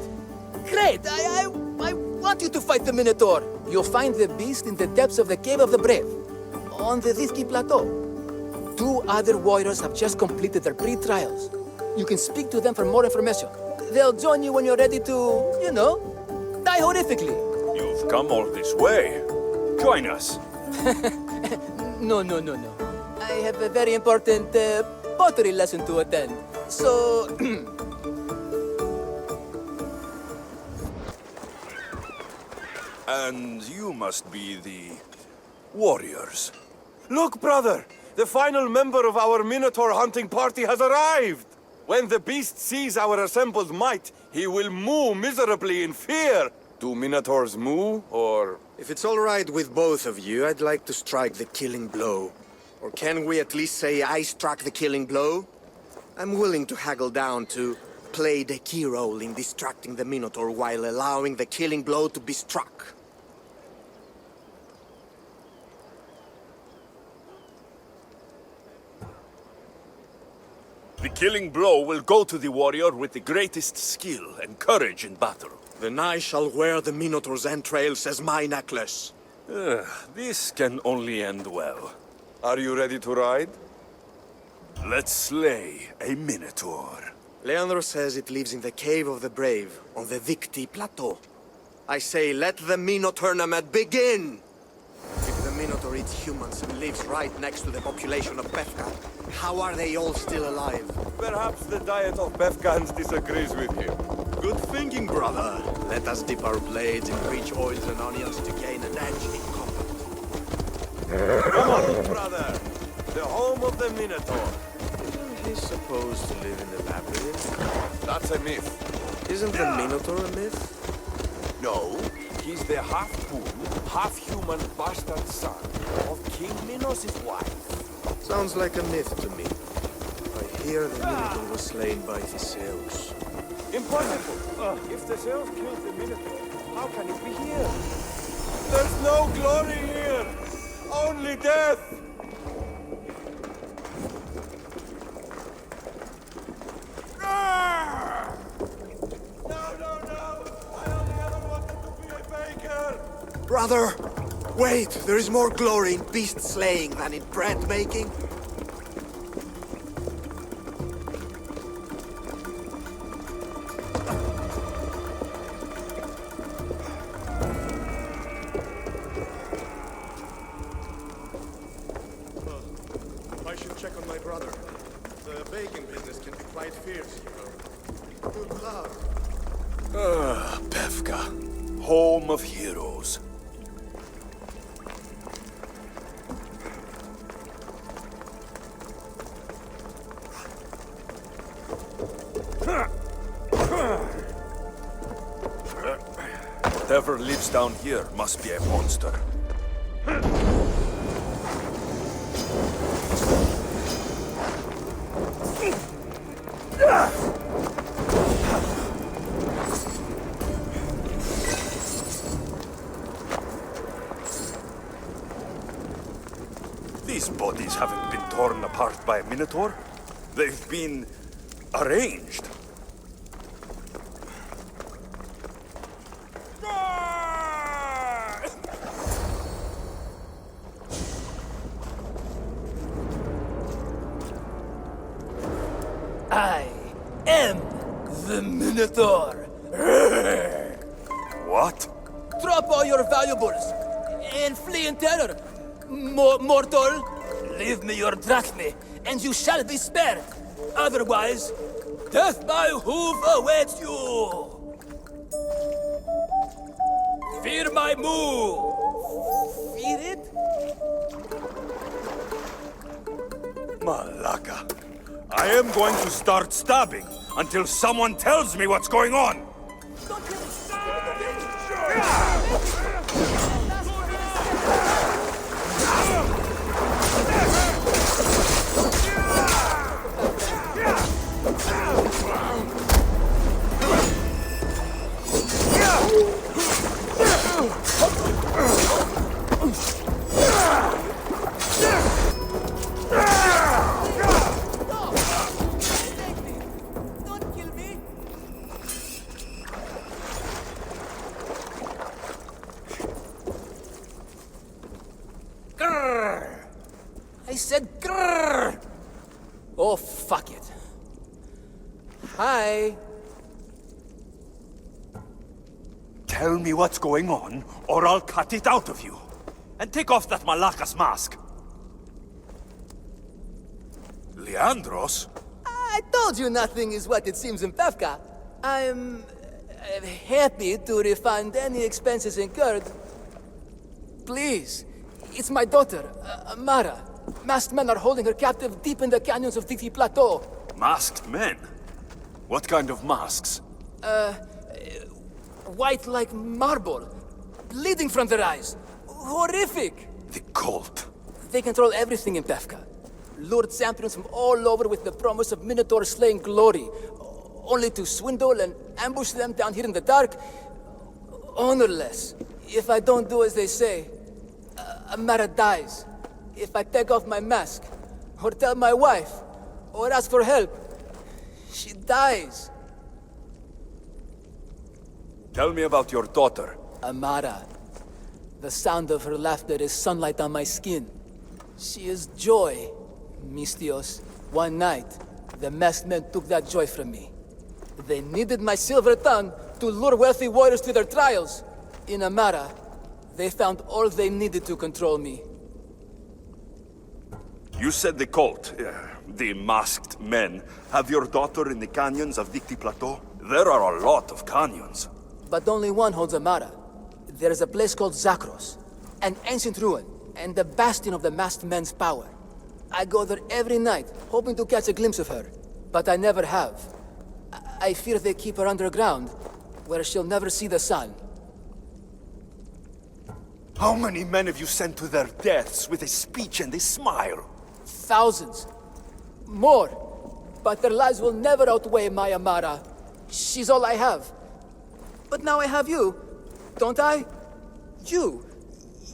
Great. I want you to fight the Minotaur. You'll find the beast in the depths of the Cave of the Brave, on the Thithki Plateau. 2 other warriors have just completed their pre-trials. You can speak to them for more information. They'll join you when you're ready to, die horrifically. You've come all this way. Join us. No. I have a very important pottery lesson to attend. So... And you must be the warriors. Look, brother! The final member of our Minotaur hunting party has arrived! When the beast sees our assembled might, he will moo miserably in fear. Do Minotaurs moo, or...? If it's all right with both of you, I'd like to strike the killing blow. Or can we at least say I struck the killing blow? I'm willing to haggle down to play the key role in distracting the Minotaur while allowing the killing blow to be struck. The killing blow will go to the warrior with the greatest skill and courage in battle. Then I shall wear the Minotaur's entrails as my necklace. This can only end well. Are you ready to ride? Let's slay a Minotaur. Leandro says it lives in the Cave of the Brave, on the Thithki Plateau. I say, let the Minotaur tournament begin! If the Minotaur eats humans and lives right next to the population of Befka, how are they all still alive? Perhaps the diet of Befkans disagrees with him. Good thinking, brother. Let us dip our blades in rich oils and onions to gain an edge in combat. Come on, brother! The home of the Minotaur. Isn't he supposed to live in the labyrinth? That's a myth. Isn't the Minotaur a myth? No, he's the half-bull, half-human bastard son of King Minos' wife. Sounds like a myth to me. I hear the Minotaur was slain by Theseus. Impossible! If Theseus killed the Minotaur, how can it be here? There's no glory here! Only death! Brother! Wait! There is more glory in beast slaying than in bread making. I should check on my brother. The baking business can be quite fierce, you know. Good luck. Befka, home of heroes. Whatever lives down here must be a monster. These bodies haven't been torn apart by a Minotaur. They've been arranged. I am the Minotaur. What? Drop all your valuables and flee in terror, mortal. Leave me your drachmae, and you shall be spared. Otherwise, death by hoof awaits you. Fear my move. Fear it? Malaka. I am going to start stabbing until someone tells me what's going on. I said grrr! Oh, fuck it. Hi. Tell me what's going on, or I'll cut it out of you. And take off that Malaka's mask. Leandros? I told you nothing is what it seems in Pevka. I'm happy to refund any expenses incurred. Please, it's my daughter, Amara. Masked men are holding her captive deep in the canyons of Dixie Plateau. Masked men? What kind of masks? White like marble, bleeding from their eyes. Horrific! The cult. They control everything in Pevka. Lured champions from all over with the promise of Minotaur slaying glory, only to swindle and ambush them down here in the dark. Honorless. If I don't do as they say, Amara dies. If I take off my mask, or tell my wife, or ask for help, she dies. Tell me about your daughter. Amara. The sound of her laughter is sunlight on my skin. She is joy, Mistios. One night, the masked men took that joy from me. They needed my silver tongue to lure wealthy warriors to their trials. In Amara, they found all they needed to control me. You said the cult, the masked men, have your daughter in the canyons of Dixie Plateau? There are a lot of canyons. But only one holds Amara. There is a place called Zakros, an ancient ruin, and the bastion of the masked men's power. I go there every night, hoping to catch a glimpse of her, but I never have. I fear they keep her underground, where she'll never see the sun. How many men have you sent to their deaths with a speech and a smile? Thousands. More. But their lives will never outweigh my Amara. She's all I have. But now I have you, don't I? You.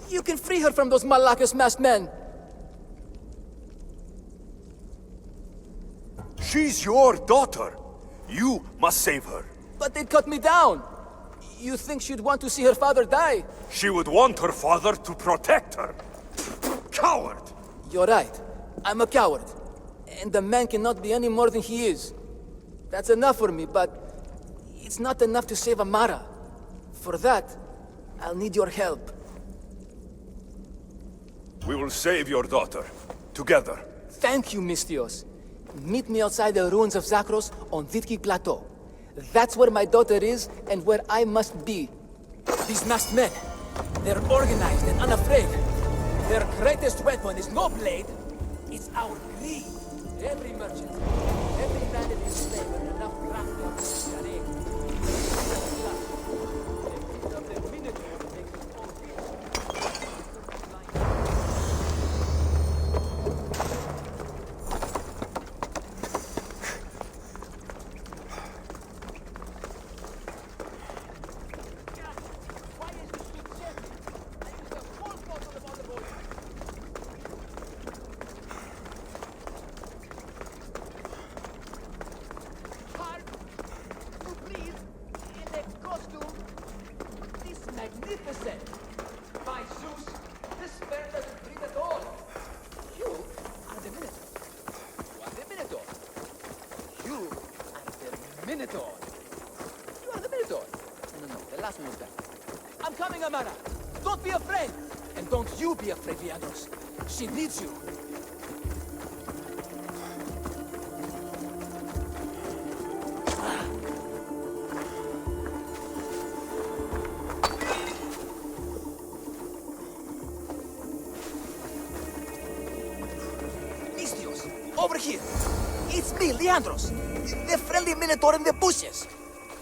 You can free her from those Malakas masked men. She's your daughter. You must save her. But they'd cut me down. You think she'd want to see her father die? She would want her father to protect her. Coward! You're right. I'm a coward. And the man cannot be any more than he is. That's enough for me, but it's not enough to save Amara. For that, I'll need your help. We will save your daughter. Together. Thank you, Mistios. Meet me outside the ruins of Zakros on Vitki Plateau. That's where my daughter is and where I must be. These masked men, they're organized and unafraid. Their greatest weapon is no blade, it's our greed. Every merchant, every man in his slave and enough craft of their magnificent! By Zeus, this bear doesn't breathe at all! You are the Minotaur. You are the Minotaur. You are the Minotaur. You are the Minotaur. No, the last one was bad. I'm coming, Amara! Don't be afraid! And don't you be afraid, Leandros. She needs you. over here. It's me, Leandros. The friendly Minotaur in the bushes.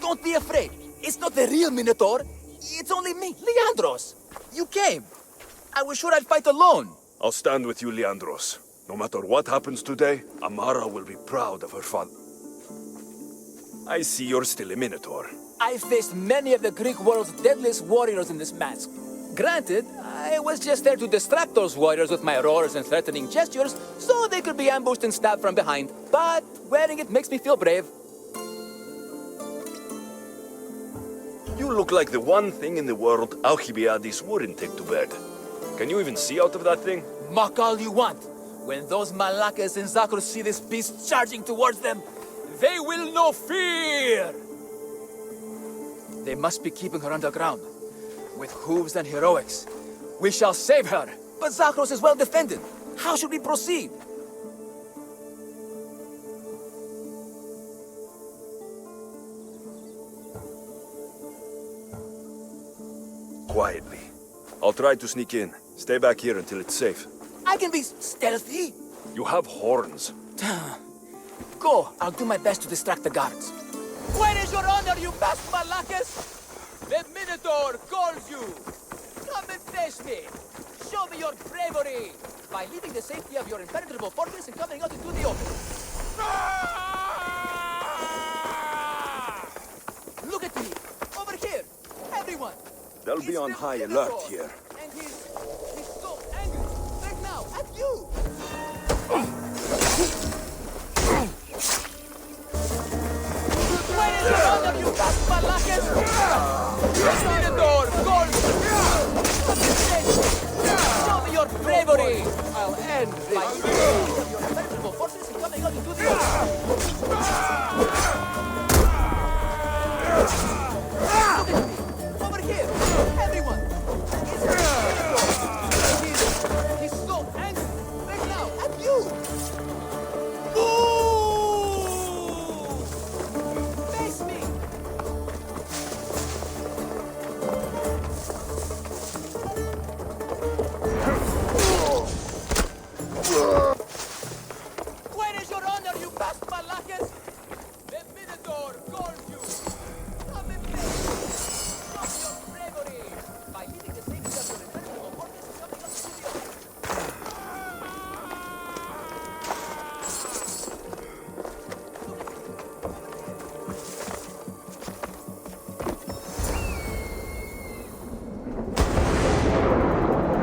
Don't be afraid. It's not the real Minotaur. It's only me, Leandros. You came. I was sure I'd fight alone. I'll stand with you, Leandros. No matter what happens today, Amara will be proud of her father. I see you're still a Minotaur. I faced many of the Greek world's deadliest warriors in this mask. Granted, I was just there to distract those warriors with my roars and threatening gestures so they could be ambushed and stabbed from behind. But wearing it makes me feel brave. You look like the one thing in the world Alcibiades wouldn't take to bed. Can you even see out of that thing? Mock all you want. When those Malakas and Zakros see this beast charging towards them, they will know fear! They must be keeping her underground. With hooves and heroics, we shall save her. But Zakros is well defended. How should we proceed? Quietly. I'll try to sneak in. Stay back here until it's safe. I can be stealthy. You have horns. Go. I'll do my best to distract the guards. Where is your honor, you masked Malakas? The Minotaur calls you! Come and face me! Show me your bravery! By leaving the safety of your impenetrable fortress and coming out into the open. Look at me! Over here! Everyone! They'll be on high alert here. And he's so angry! Right now, at you! Where is your honor, you masked Malakas? Minotaur, gold! Show me your bravery! I'll end this. Your impenetrable fortress is coming out into the open. Look at me! Over here! Everyone! He's so angry! Right now, at you! Face me! Where is your honor, you best Malakas? The Minotaur calls you! Come and face! Show me your bravery! By leaving the safety of your impenetrable fortress and coming up to the open.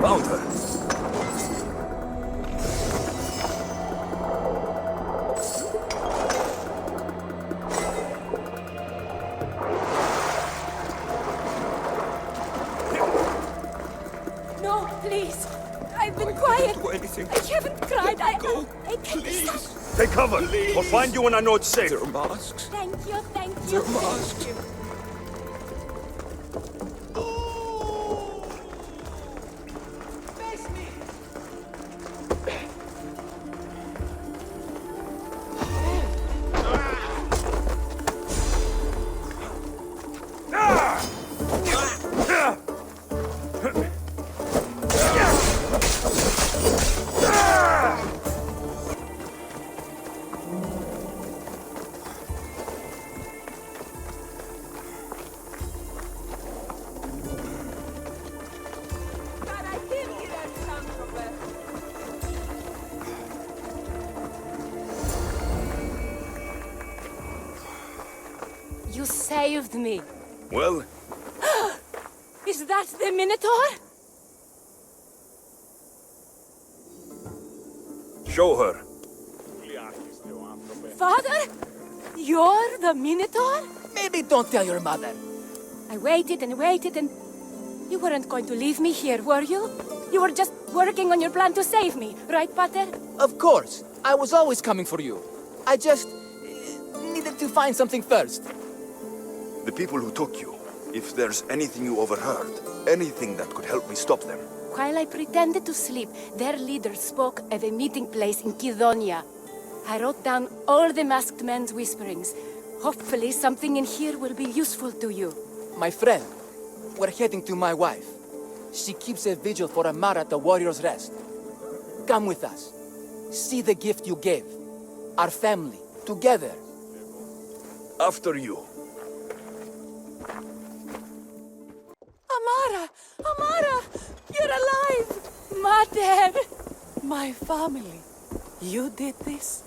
Found her. No, please. I've been quiet. Do anything. I haven't cried. I can't Please. stop. Take cover. Please. We'll find you when I know it's safe. They're masks. Thank you, thank you. They're masks. Thank you. Face me! God, I did hear that sound from there. You saved me. Well, Is that the Minotaur? show her. Father? You're the Minotaur? Maybe don't tell your mother. I waited and waited and... You weren't going to leave me here, were you? You were just working on your plan to save me, right, Pater? Of course. I was always coming for you. I just needed to find something first. The people who took you. If there's anything you overheard, anything that could help me stop them. While I pretended to sleep, their leader spoke of a meeting place in Kydonia. I wrote down all the masked men's whisperings. Hopefully something in here will be useful to you. My friend, we're heading to my wife. She keeps a vigil for Amara at the Warrior's Rest. Come with us. See the gift you gave. our family, together. After you. Amara! Amara! You're alive! Mater! My family. You did this?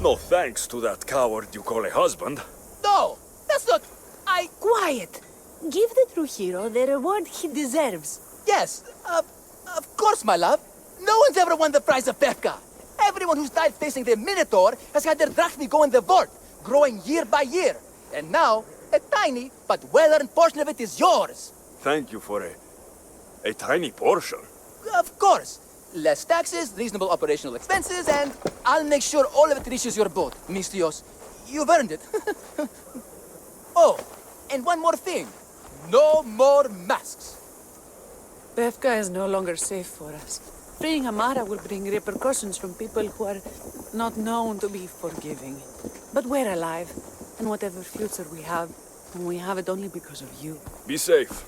No thanks to that coward you call a husband. No! That's not... Quiet! Give the true hero the reward he deserves. Yes, of course, my love. No one's ever won the prize of Pefka. Everyone who's died facing the Minotaur has had their drachmi go in the vault, growing year by year. And now, a tiny but well-earned portion of it is yours. Thank you for a tiny portion. Of course. Less taxes, reasonable operational expenses, and I'll make sure all of it reaches your boat, Mistios. You've earned it. Oh, and one more thing. No more masks. Pefka is no longer safe for us. Freeing Amara will bring repercussions from people who are not known to be forgiving. But we're alive, and whatever future we have it only because of you. Be safe.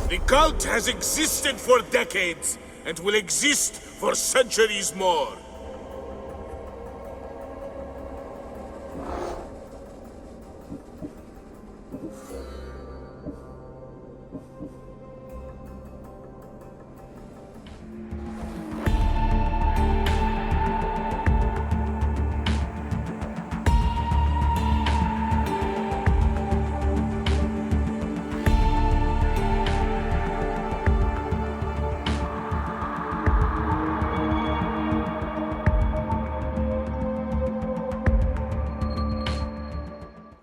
The cult has existed for decades, and will exist for centuries more.